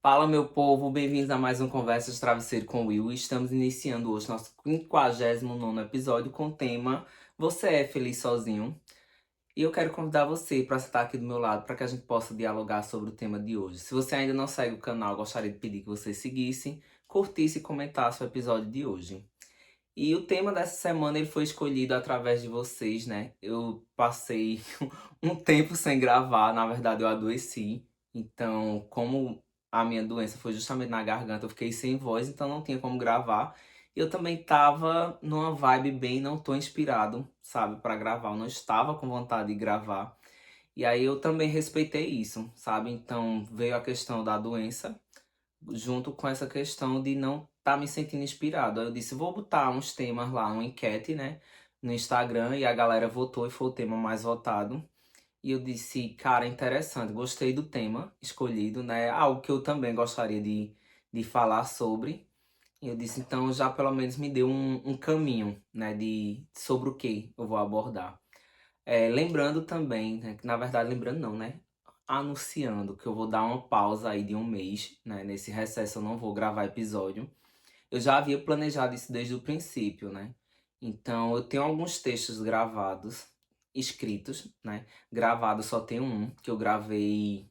Fala, meu povo, bem-vindos a mais um Conversa de Travesseiro com Will. Estamos iniciando hoje nosso 59º episódio com o tema Você é feliz sozinho? E eu quero convidar você para sentar aqui do meu lado para que a gente possa dialogar sobre o tema de hoje. Se você ainda não segue o canal, eu gostaria de pedir que você seguisse, curtisse e comentasse o episódio de hoje. E o tema dessa semana ele foi escolhido através de vocês, né? Eu passei um tempo sem gravar, na verdade eu adoeci. Então, como a minha doença foi justamente na garganta, eu fiquei sem voz, então não tinha como gravar. Eu também tava numa vibe bem, não tô inspirado, sabe, para gravar. Eu não estava com vontade de gravar. E aí eu também respeitei isso, sabe? Então veio a questão da doença junto com essa questão de não estar me sentindo inspirado. Aí eu disse, vou botar uns temas lá, uma enquete, né, no Instagram, e a galera votou e foi o tema mais votado. E eu disse, cara, interessante, gostei do tema escolhido, né, algo que eu também gostaria de falar sobre. E eu disse, então já pelo menos me deu um caminho, né, sobre o que eu vou abordar. Lembrando também, né, que na verdade lembrando não, né? Anunciando que eu vou dar uma pausa aí de um mês, né? Nesse recesso eu não vou gravar episódio. Eu já havia planejado isso desde o princípio, né? Então eu tenho alguns textos gravados, escritos, né? Gravado só tem um, que eu gravei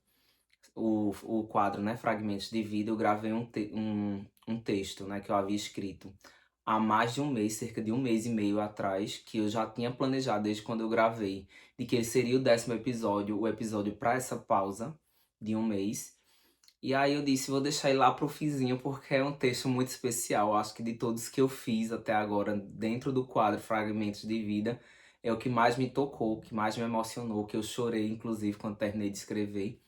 o quadro, né? Fragmentos de Vida, eu gravei um texto, né? Que eu havia escrito há mais de um mês, cerca de um mês e meio atrás, que eu já tinha planejado desde quando eu gravei, de que ele seria o 10º episódio, o episódio para essa pausa de um mês. E aí eu disse, vou deixar ele lá pro finzinho, porque é um texto muito especial. Eu acho que de todos que eu fiz até agora, dentro do quadro Fragmentos de Vida, é o que mais me tocou, o que mais me emocionou, que eu chorei, inclusive, quando terminei de escrever.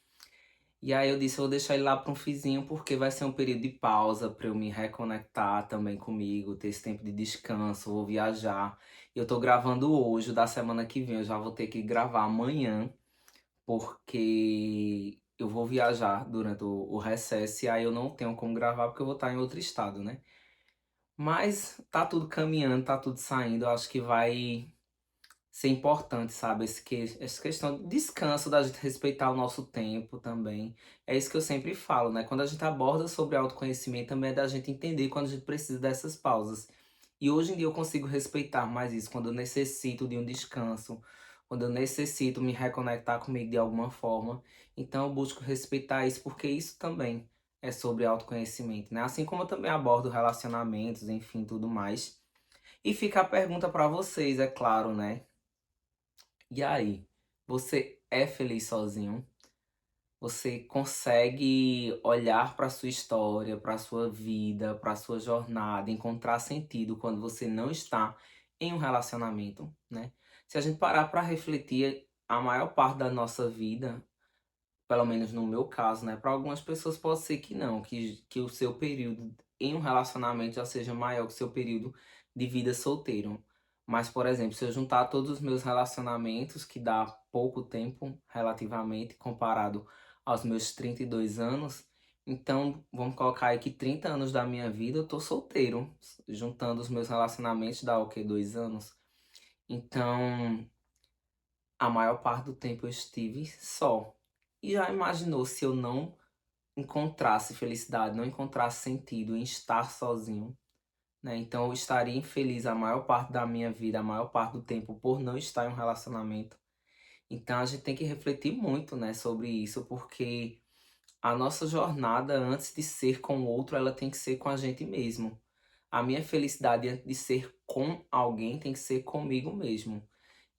E aí eu disse, eu vou deixar ele lá para um fizinho, porque vai ser um período de pausa para eu me reconectar também comigo, ter esse tempo de descanso, vou viajar. Eu tô gravando hoje, o da semana que vem, eu já vou ter que gravar amanhã, porque eu vou viajar durante o recesso e aí eu não tenho como gravar porque eu vou estar em outro estado, né? Mas tá tudo caminhando, tá tudo saindo, eu acho que vai ser importante, sabe? Essa questão de descanso, da gente respeitar o nosso tempo também. É isso que eu sempre falo, né? Quando a gente aborda sobre autoconhecimento, também é da gente entender quando a gente precisa dessas pausas. E hoje em dia eu consigo respeitar mais isso, quando eu necessito de um descanso, quando eu necessito me reconectar comigo de alguma forma. Então eu busco respeitar isso, porque isso também é sobre autoconhecimento, né? Assim como eu também abordo relacionamentos, enfim, tudo mais. E fica a pergunta para vocês, é claro, né? E aí, você é feliz sozinho? Você consegue olhar para sua história, para sua vida, para sua jornada, encontrar sentido quando você não está em um relacionamento, né? Se a gente parar para refletir, a maior parte da nossa vida, pelo menos no meu caso, né? Para algumas pessoas pode ser que não, que o seu período em um relacionamento já seja maior que o seu período de vida solteiro. Mas, por exemplo, se eu juntar todos os meus relacionamentos, que dá pouco tempo relativamente comparado aos meus 32 anos, então vamos colocar aí que 30 anos da minha vida eu tô solteiro. Juntando os meus relacionamentos dá o quê? 2 anos. Então, a maior parte do tempo eu estive só. E já imaginou se eu não encontrasse felicidade, não encontrasse sentido em estar sozinho, né? Então eu estaria infeliz a maior parte da minha vida, a maior parte do tempo por não estar em um relacionamento. Então a gente tem que refletir muito, né, sobre isso, porque a nossa jornada antes de ser com o outro, ela tem que ser com a gente mesmo. A minha felicidade antes de ser com alguém tem que ser comigo mesmo.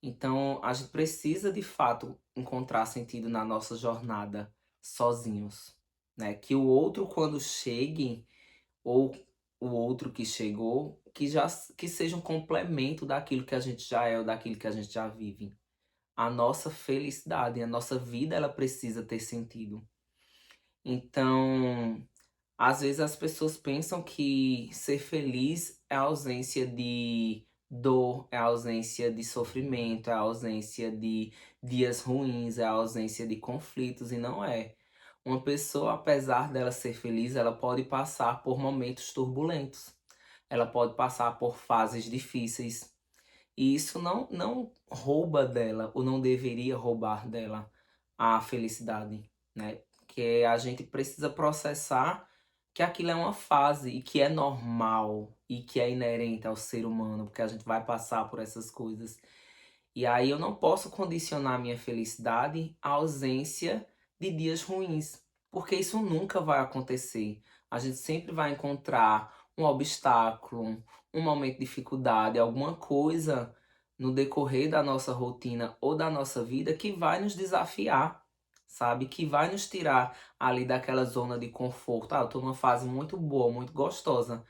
Então, a gente precisa de fato encontrar sentido na nossa jornada sozinhos, né? Que o outro quando chegue ou o outro que chegou, que seja um complemento daquilo que a gente já é ou daquilo que a gente já vive. A nossa felicidade, a nossa vida, ela precisa ter sentido. Então, às vezes as pessoas pensam que ser feliz é a ausência de dor, é a ausência de sofrimento, é a ausência de dias ruins, é a ausência de conflitos, e não é. Uma pessoa, apesar dela ser feliz, ela pode passar por momentos turbulentos. Ela pode passar por fases difíceis. E isso não rouba dela, ou não deveria roubar dela a felicidade, né? porque a gente precisa processar que aquilo é uma fase e que é normal e que é inerente ao ser humano, porque a gente vai passar por essas coisas. E aí eu não posso condicionar a minha felicidade à ausência de dias ruins, porque isso nunca vai acontecer. A gente sempre vai encontrar um obstáculo, um momento de dificuldade, alguma coisa no decorrer da nossa rotina ou da nossa vida que vai nos desafiar, sabe? Que vai nos tirar ali daquela zona de conforto. Ah, eu tô numa fase muito boa, muito gostosa.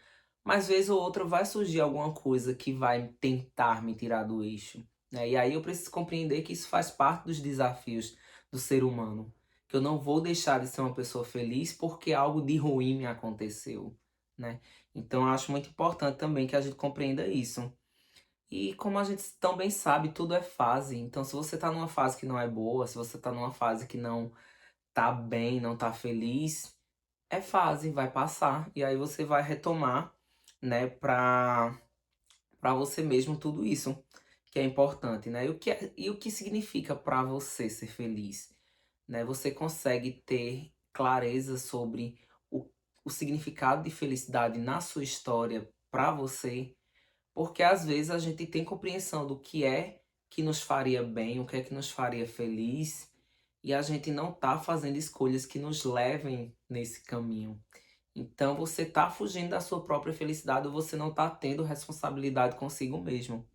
Mas vez ou outra vai surgir alguma coisa que vai tentar me tirar do eixo, né? E aí eu preciso compreender que isso faz parte dos desafios do ser humano. Que eu não vou deixar de ser uma pessoa feliz porque algo de ruim me aconteceu, né? Então eu acho muito importante também que a gente compreenda isso. E como a gente também sabe, tudo é fase. Então se você tá numa fase que não é boa, se você tá numa fase que não tá bem, não tá feliz, é fase, vai passar. E aí você vai retomar, né, pra você mesmo tudo isso que é importante, né? E o que significa para você ser feliz, né? Você consegue ter clareza sobre o, o significado de felicidade na sua história para você, porque às vezes a gente tem compreensão do que é que nos faria bem, o que é que nos faria feliz, e a gente não tá fazendo escolhas que nos levem nesse caminho. Então você tá fugindo da sua própria felicidade ou você não tá tendo responsabilidade consigo mesmo.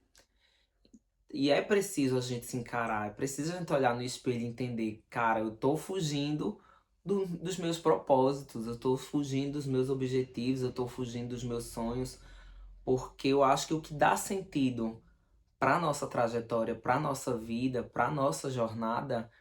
E é preciso a gente se encarar, é preciso a gente olhar no espelho e entender, cara, eu tô fugindo dos meus propósitos, eu tô fugindo dos meus objetivos, eu tô fugindo dos meus sonhos, porque eu acho que o que dá sentido para nossa trajetória, para nossa vida, para nossa jornada,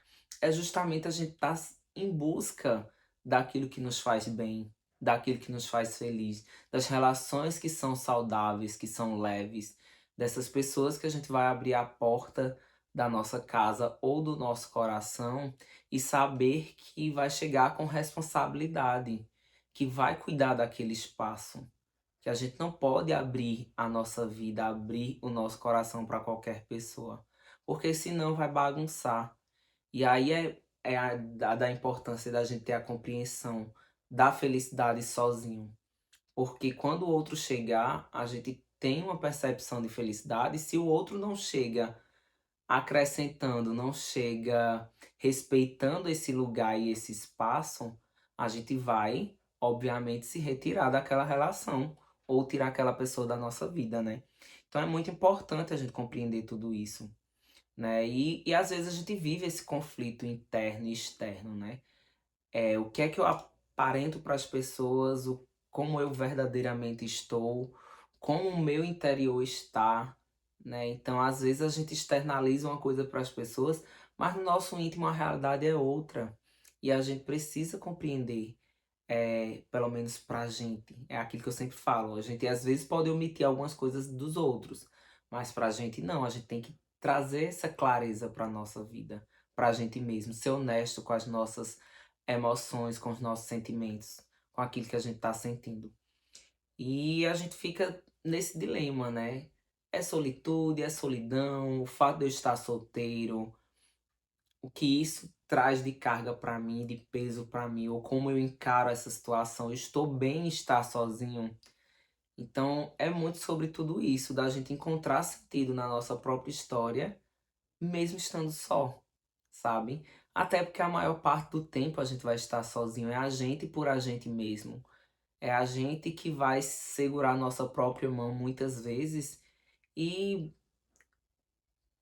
é justamente a gente estar em busca daquilo que nos faz bem, daquilo que nos faz feliz, das relações que são saudáveis, que são leves, dessas pessoas que a gente vai abrir a porta da nossa casa ou do nosso coração e saber que vai chegar com responsabilidade, que vai cuidar daquele espaço, que a gente não pode abrir a nossa vida, abrir o nosso coração para qualquer pessoa, porque senão vai bagunçar. E aí é da importância da gente ter a compreensão da felicidade sozinho. Porque quando o outro chegar, a gente tem uma percepção de felicidade. Se o outro não chega acrescentando, não chega respeitando esse lugar e esse espaço, a gente vai, obviamente, se retirar daquela relação ou tirar aquela pessoa da nossa vida, né? Então é muito importante a gente compreender tudo isso, né? E às vezes a gente vive esse conflito interno e externo, né? O que é que eu aparento para as pessoas, como eu verdadeiramente estou, como o meu interior está, né? Então, às vezes a gente externaliza uma coisa para as pessoas, mas no nosso íntimo a realidade é outra. E a gente precisa compreender, pelo menos pra gente, é aquilo que eu sempre falo, a gente às vezes pode omitir algumas coisas dos outros, mas pra gente não, a gente tem que trazer essa clareza pra nossa vida, pra gente mesmo, ser honesto com as nossas emoções, com os nossos sentimentos, com aquilo que a gente tá sentindo. E a gente fica nesse dilema, né? É solitude, é solidão, o fato de eu estar solteiro, o que isso traz de carga para mim, de peso para mim, ou como eu encaro essa situação. Eu estou bem em estar sozinho. Então, é muito sobre tudo isso, da gente encontrar sentido na nossa própria história, mesmo estando só, sabe? Até porque a maior parte do tempo a gente vai estar sozinho, é a gente por a gente mesmo. É a gente que vai segurar nossa própria mão muitas vezes e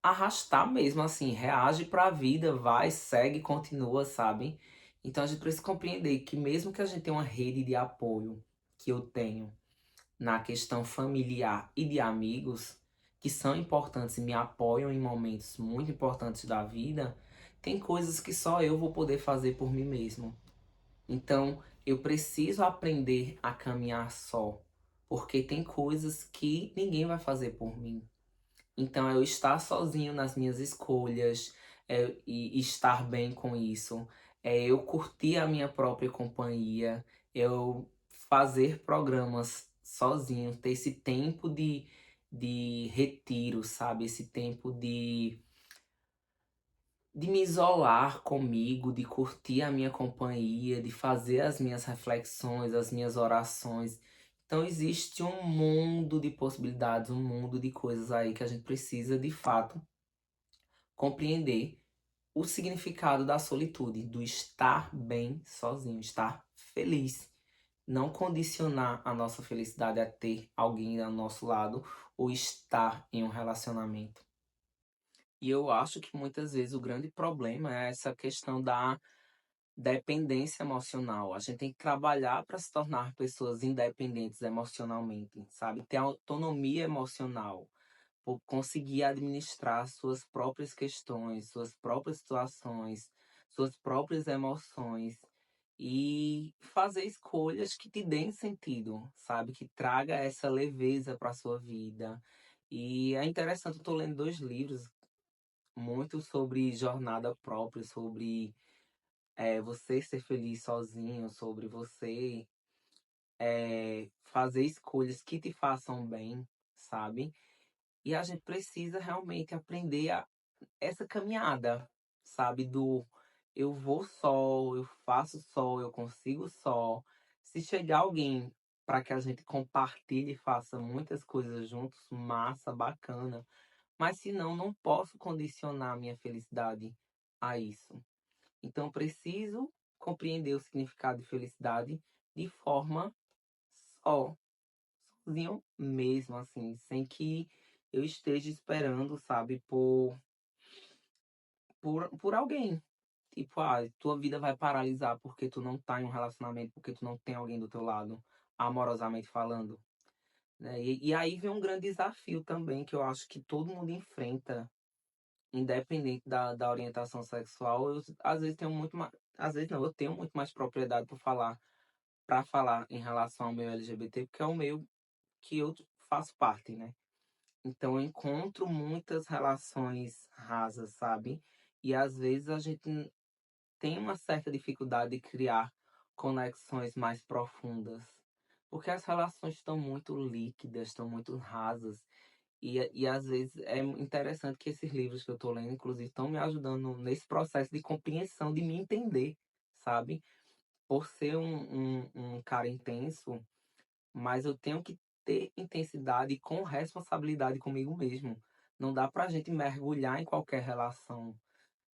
arrastar mesmo, assim, reage pra vida, vai, segue, continua, sabe? Então a gente precisa compreender que mesmo que a gente tenha uma rede de apoio, que eu tenho na questão familiar e de amigos, que são importantes e me apoiam em momentos muito importantes da vida, tem coisas que só eu vou poder fazer por mim mesmo. Então eu preciso aprender a caminhar só, porque tem coisas que ninguém vai fazer por mim. Então, eu estar sozinho nas minhas escolhas, e estar bem com isso, eu curtir a minha própria companhia, eu fazer programas sozinho, ter esse tempo de retiro, sabe? Esse tempo de me isolar comigo, de curtir a minha companhia, de fazer as minhas reflexões, as minhas orações. Então existe um mundo de possibilidades, um mundo de coisas aí que a gente precisa de fato compreender o significado da solitude, do estar bem sozinho, estar feliz. Não condicionar a nossa felicidade a ter alguém ao nosso lado ou estar em um relacionamento. E eu acho que muitas vezes o grande problema é essa questão da dependência emocional. A gente tem que trabalhar para se tornar pessoas independentes emocionalmente, sabe? Ter autonomia emocional, por conseguir administrar suas próprias questões, suas próprias situações, suas próprias emoções e fazer escolhas que te deem sentido, sabe? Que traga essa leveza para sua vida. E é interessante, eu estou lendo dois livros muito sobre jornada própria, sobre você ser feliz sozinho, sobre você fazer escolhas que te façam bem, sabe? E a gente precisa realmente aprender essa caminhada, sabe? Do eu vou só, eu faço só, eu consigo só. Se chegar alguém para que a gente compartilhe e faça muitas coisas juntos, massa, bacana. Mas se não, não posso condicionar a minha felicidade a isso. Então, eu preciso compreender o significado de felicidade de forma só, sozinho mesmo, assim, sem que eu esteja esperando, sabe, por alguém. Tipo, tua vida vai paralisar porque tu não tá em um relacionamento, porque tu não tem alguém do teu lado, amorosamente falando, né? E aí vem um grande desafio também, que eu acho que todo mundo enfrenta, independente da orientação sexual. Eu, às vezes, tenho muito mais. Às vezes não, eu tenho muito mais propriedade para falar em relação ao meio LGBT, porque é o meio que eu faço parte, né? Então eu encontro muitas relações rasas, sabe? E às vezes a gente tem uma certa dificuldade de criar conexões mais profundas. Porque as relações estão muito líquidas, estão muito rasas. E às vezes é interessante que esses livros que eu estou lendo, inclusive, estão me ajudando nesse processo de compreensão, de me entender, sabe? Por ser um cara intenso, mas eu tenho que ter intensidade com responsabilidade comigo mesmo. Não dá pra gente mergulhar em qualquer relação,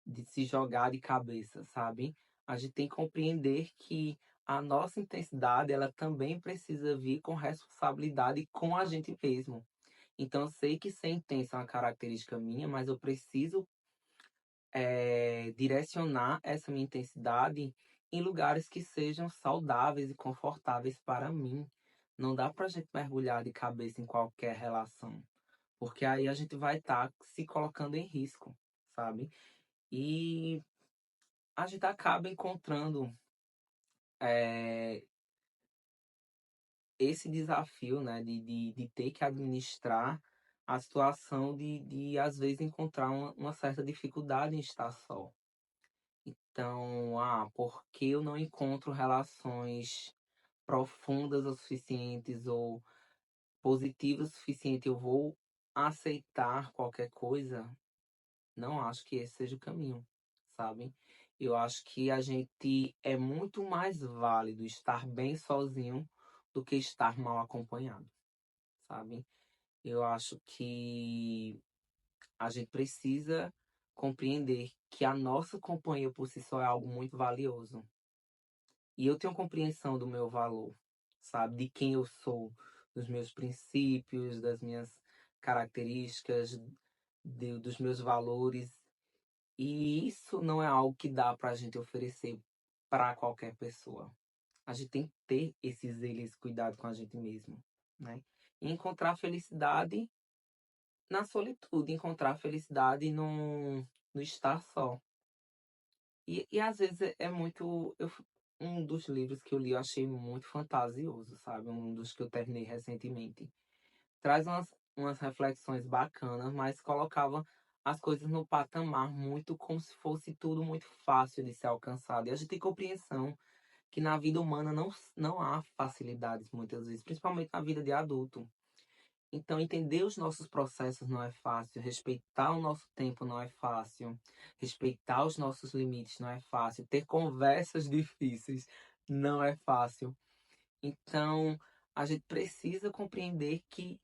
de se jogar de cabeça, sabe? A gente tem que compreender que a nossa intensidade, ela também precisa vir com responsabilidade com a gente mesmo. Então, eu sei que ser intenso é uma característica minha, mas eu preciso direcionar essa minha intensidade em lugares que sejam saudáveis e confortáveis para mim. Não dá pra gente mergulhar de cabeça em qualquer relação, porque aí a gente vai estar se colocando em risco, sabe? E a gente acaba encontrando eh, esse desafio, né, de ter que administrar a situação de às vezes, encontrar uma certa dificuldade em estar só. Então, por que eu não encontro relações profundas o suficientes ou positivas o suficiente, eu vou aceitar qualquer coisa? Não acho que esse seja o caminho, sabe? Eu acho que a gente é muito mais válido estar bem sozinho do que estar mal acompanhado, sabe? Eu acho que a gente precisa compreender que a nossa companhia por si só é algo muito valioso. E eu tenho compreensão do meu valor, sabe? De quem eu sou, dos meus princípios, das minhas características, dos meus valores. E isso não é algo que dá pra gente oferecer para qualquer pessoa. A gente tem que ter esse zelo, esse cuidado com a gente mesmo, né? E encontrar felicidade na solitude, encontrar felicidade no estar só. E às vezes é muito. Um dos livros que eu li eu achei muito fantasioso, sabe? Um dos que eu terminei recentemente. Traz umas reflexões bacanas, mas colocava as coisas no patamar muito como se fosse tudo muito fácil de ser alcançado. E a gente tem compreensão que na vida humana não há facilidades muitas vezes, principalmente na vida de adulto. Então, entender os nossos processos não é fácil, respeitar o nosso tempo não é fácil, respeitar os nossos limites não é fácil, ter conversas difíceis não é fácil. Então, a gente precisa compreender que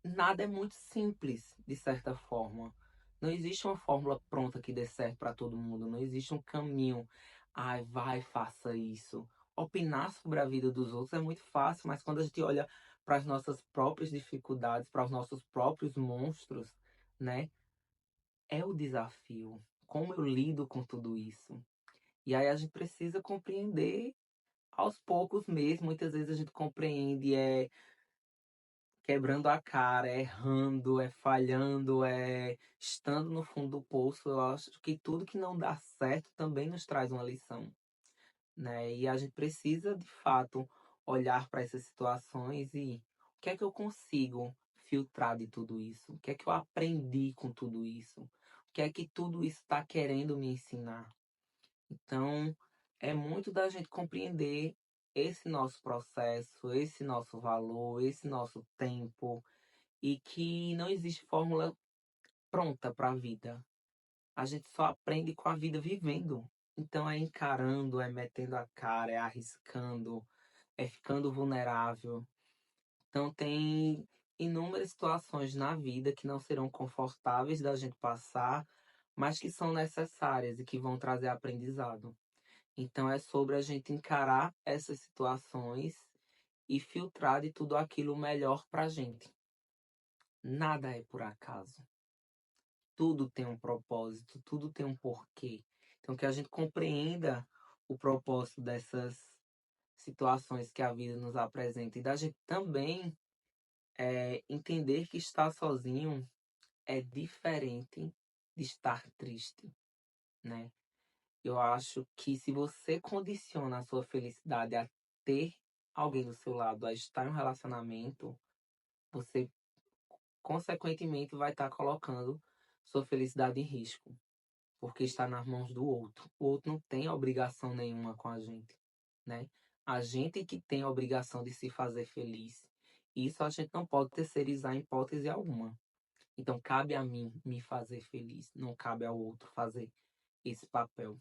nada é muito simples, de certa forma. Não existe uma fórmula pronta que dê certo para todo mundo. Não existe um caminho. Ai, vai, faça isso. Opinar sobre a vida dos outros é muito fácil, mas quando a gente olha para as nossas próprias dificuldades, para os nossos próprios monstros, né? É o desafio. Como eu lido com tudo isso? E aí a gente precisa compreender aos poucos mesmo. Muitas vezes a gente compreende quebrando a cara, é errando, é falhando, é estando no fundo do poço. Eu acho que tudo que não dá certo também nos traz uma lição, né? E a gente precisa, de fato, olhar para essas situações e o que é que eu consigo filtrar de tudo isso? O que é que eu aprendi com tudo isso? O que é que tudo isso está querendo me ensinar? Então, é muito da gente compreender esse nosso processo, esse nosso valor, esse nosso tempo, e que não existe fórmula pronta para a vida. A gente só aprende com a vida vivendo. Então é encarando, é metendo a cara, é arriscando, é ficando vulnerável. Então tem inúmeras situações na vida que não serão confortáveis da gente passar, mas que são necessárias e que vão trazer aprendizado. Então é sobre a gente encarar essas situações e filtrar de tudo aquilo melhor para a gente. Nada é por acaso. Tudo tem um propósito, tudo tem um porquê. Então, que a gente compreenda o propósito dessas situações que a vida nos apresenta e da gente também entender que estar sozinho é diferente de estar triste, né? Eu acho que se você condiciona a sua felicidade a ter alguém do seu lado, a estar em um relacionamento, você consequentemente vai estar colocando sua felicidade em risco, porque está nas mãos do outro. O outro não tem obrigação nenhuma com a gente, né? A gente que tem a obrigação de se fazer feliz. Isso a gente não pode terceirizar em hipótese alguma. Então cabe a mim me fazer feliz, não cabe ao outro fazer esse papel.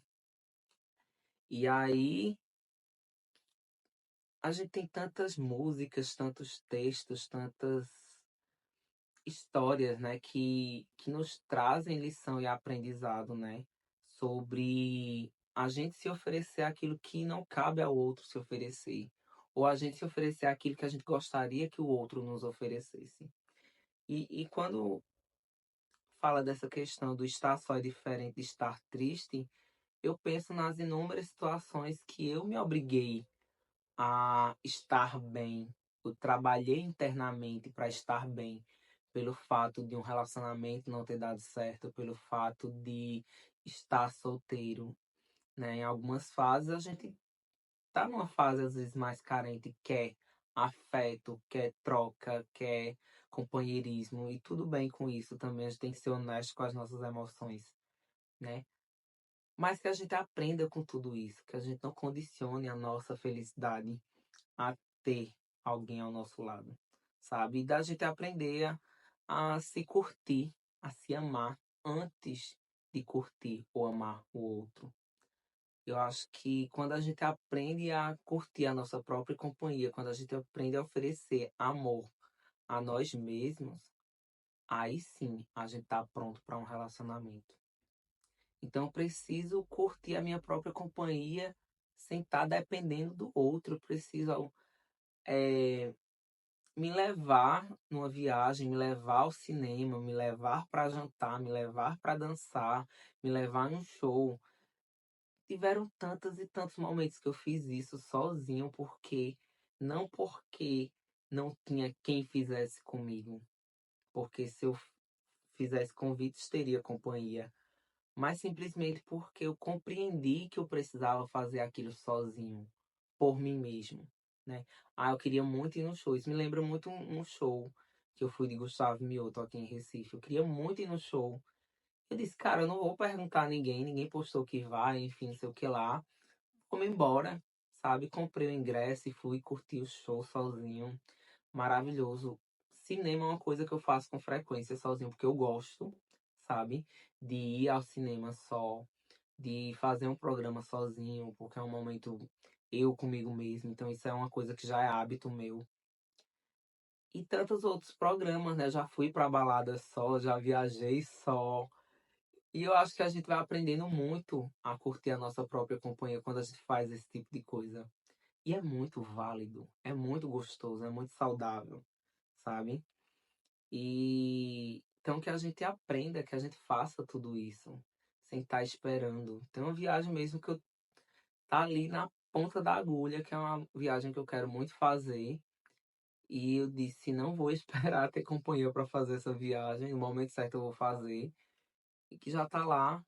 E aí a gente tem tantas músicas, tantos textos, tantas histórias, né, que nos trazem lição e aprendizado, né, sobre a gente se oferecer aquilo que não cabe ao outro se oferecer, ou a gente se oferecer aquilo que a gente gostaria que o outro nos oferecesse. E quando fala dessa questão do estar só é diferente de estar triste, eu penso nas inúmeras situações que eu me obriguei a estar bem. Eu trabalhei internamente para estar bem, pelo fato de um relacionamento não ter dado certo, pelo fato de estar solteiro, né? Em algumas fases a gente tá numa fase às vezes mais carente, quer afeto, quer troca, quer companheirismo e tudo bem com isso também, a gente tem que ser honesto com as nossas emoções, né? Mas que a gente aprenda com tudo isso, que a gente não condicione a nossa felicidade a ter alguém ao nosso lado, sabe? E da gente aprender a se curtir, a se amar antes de curtir ou amar o outro. Eu acho que quando a gente aprende a curtir a nossa própria companhia, quando a gente aprende a oferecer amor a nós mesmos, aí sim a gente tá pronto para um relacionamento. Então eu preciso curtir a minha própria companhia sem estar dependendo do outro. Eu preciso é, me levar numa viagem, me levar ao cinema, me levar para jantar, me levar para dançar, me levar num show. Tiveram tantos e tantos momentos que eu fiz isso sozinho, porque não tinha quem fizesse comigo, porque se eu fizesse convites teria companhia, mas simplesmente porque eu compreendi que eu precisava fazer aquilo sozinho, por mim mesmo, né? Ah, eu queria muito ir no show. Isso me lembra muito um show que eu fui de Gustavo Mioto aqui em Recife. Eu queria muito ir no show. Eu disse, cara, eu não vou perguntar a ninguém, ninguém postou que vai, enfim, não sei o que lá. Fomos embora, sabe? Comprei o ingresso e fui curtir o show sozinho. Maravilhoso. cinema é uma coisa que eu faço com frequência sozinho, porque eu gosto, sabe? De ir ao cinema só, de fazer um programa sozinho, porque é um momento eu comigo mesmo. Então isso é uma coisa que já é hábito meu. E tantos outros programas, né? Já fui pra balada só, já viajei só. E eu acho que a gente vai aprendendo muito a curtir a nossa própria companhia quando a gente faz esse tipo de coisa. E é muito válido, é muito gostoso, é muito saudável, sabe? E então que a gente aprenda, que a gente faça tudo isso, sem estar esperando. Tem uma viagem mesmo que eu tá ali na ponta da agulha, que é uma viagem que eu quero muito fazer. E eu disse, não vou esperar ter companhia para fazer essa viagem, no momento certo eu vou fazer. E que já tá lá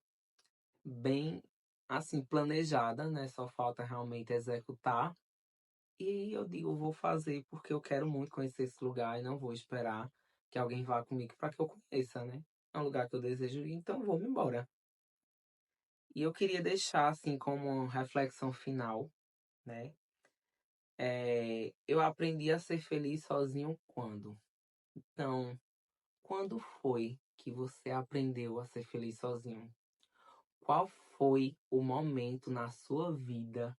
bem assim planejada, né? Só falta realmente executar. E eu digo, vou fazer porque eu quero muito conhecer esse lugar e não vou esperar que alguém vá comigo para que eu conheça, né? É um lugar que eu desejo ir, então vou me embora. E eu queria deixar assim como uma reflexão final, né? Eu aprendi a ser feliz sozinho quando? Então, quando foi que você aprendeu a ser feliz sozinho? Qual foi o momento na sua vida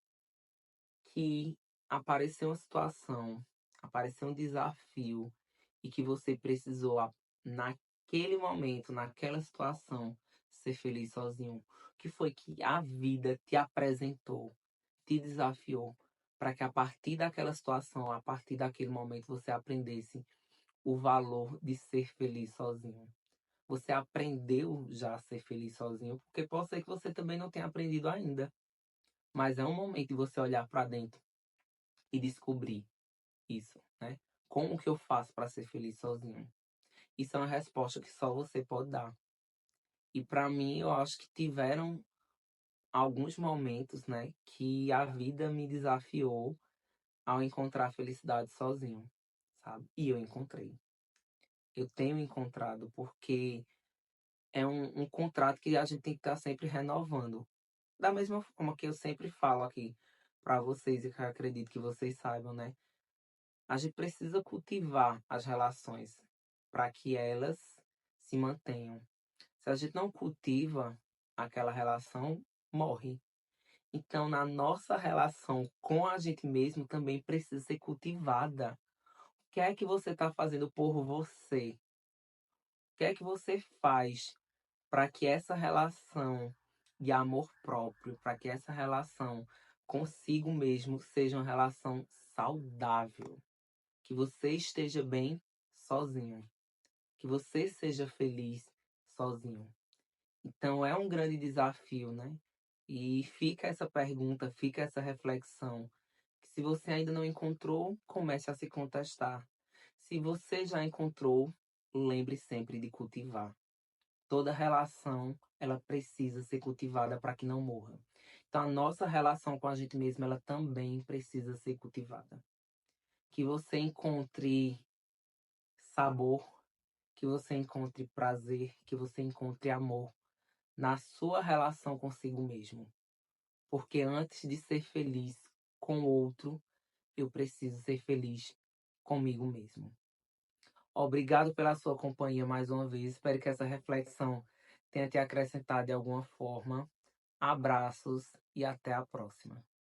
que apareceu uma situação, apareceu um desafio e que você precisou, naquele momento, naquela situação, ser feliz sozinho? O que foi que a vida te apresentou, te desafiou, para que a partir daquela situação, a partir daquele momento, você aprendesse o valor de ser feliz sozinho? Você aprendeu já a ser feliz sozinho, porque pode ser que você também não tenha aprendido ainda. Mas é um momento de você olhar para dentro e descobrir isso, né? Como que eu faço para ser feliz sozinho? Isso é uma resposta que só você pode dar. E para mim, eu acho que tiveram alguns momentos, né, que a vida me desafiou ao encontrar a felicidade sozinho, sabe? E eu encontrei. Eu tenho encontrado, porque é um contrato que a gente tem que estar sempre renovando. Da mesma forma que eu sempre falo aqui para vocês e que eu acredito que vocês saibam, né? A gente precisa cultivar as relações para que elas se mantenham. Se a gente não cultiva, aquela relação morre. Então, na nossa relação com a gente mesmo também precisa ser cultivada. O que é que você está fazendo por você? O que é que você faz para que essa relação de amor próprio, para que essa relação consigo mesmo seja uma relação saudável? Que você esteja bem sozinho, que você seja feliz sozinho. Então é um grande desafio, né? E fica essa pergunta, fica essa reflexão, que se você ainda não encontrou, comece a se contestar. Se você já encontrou, lembre sempre de cultivar. Toda relação, ela precisa ser cultivada para que não morra. Então a nossa relação com a gente mesma, ela também precisa ser cultivada. Que você encontre sabor, que você encontre prazer, que você encontre amor na sua relação consigo mesmo. Porque antes de ser feliz com o outro, eu preciso ser feliz comigo mesmo. Obrigado pela sua companhia mais uma vez. Espero que essa reflexão tenha te acrescentado de alguma forma. Abraços e até a próxima.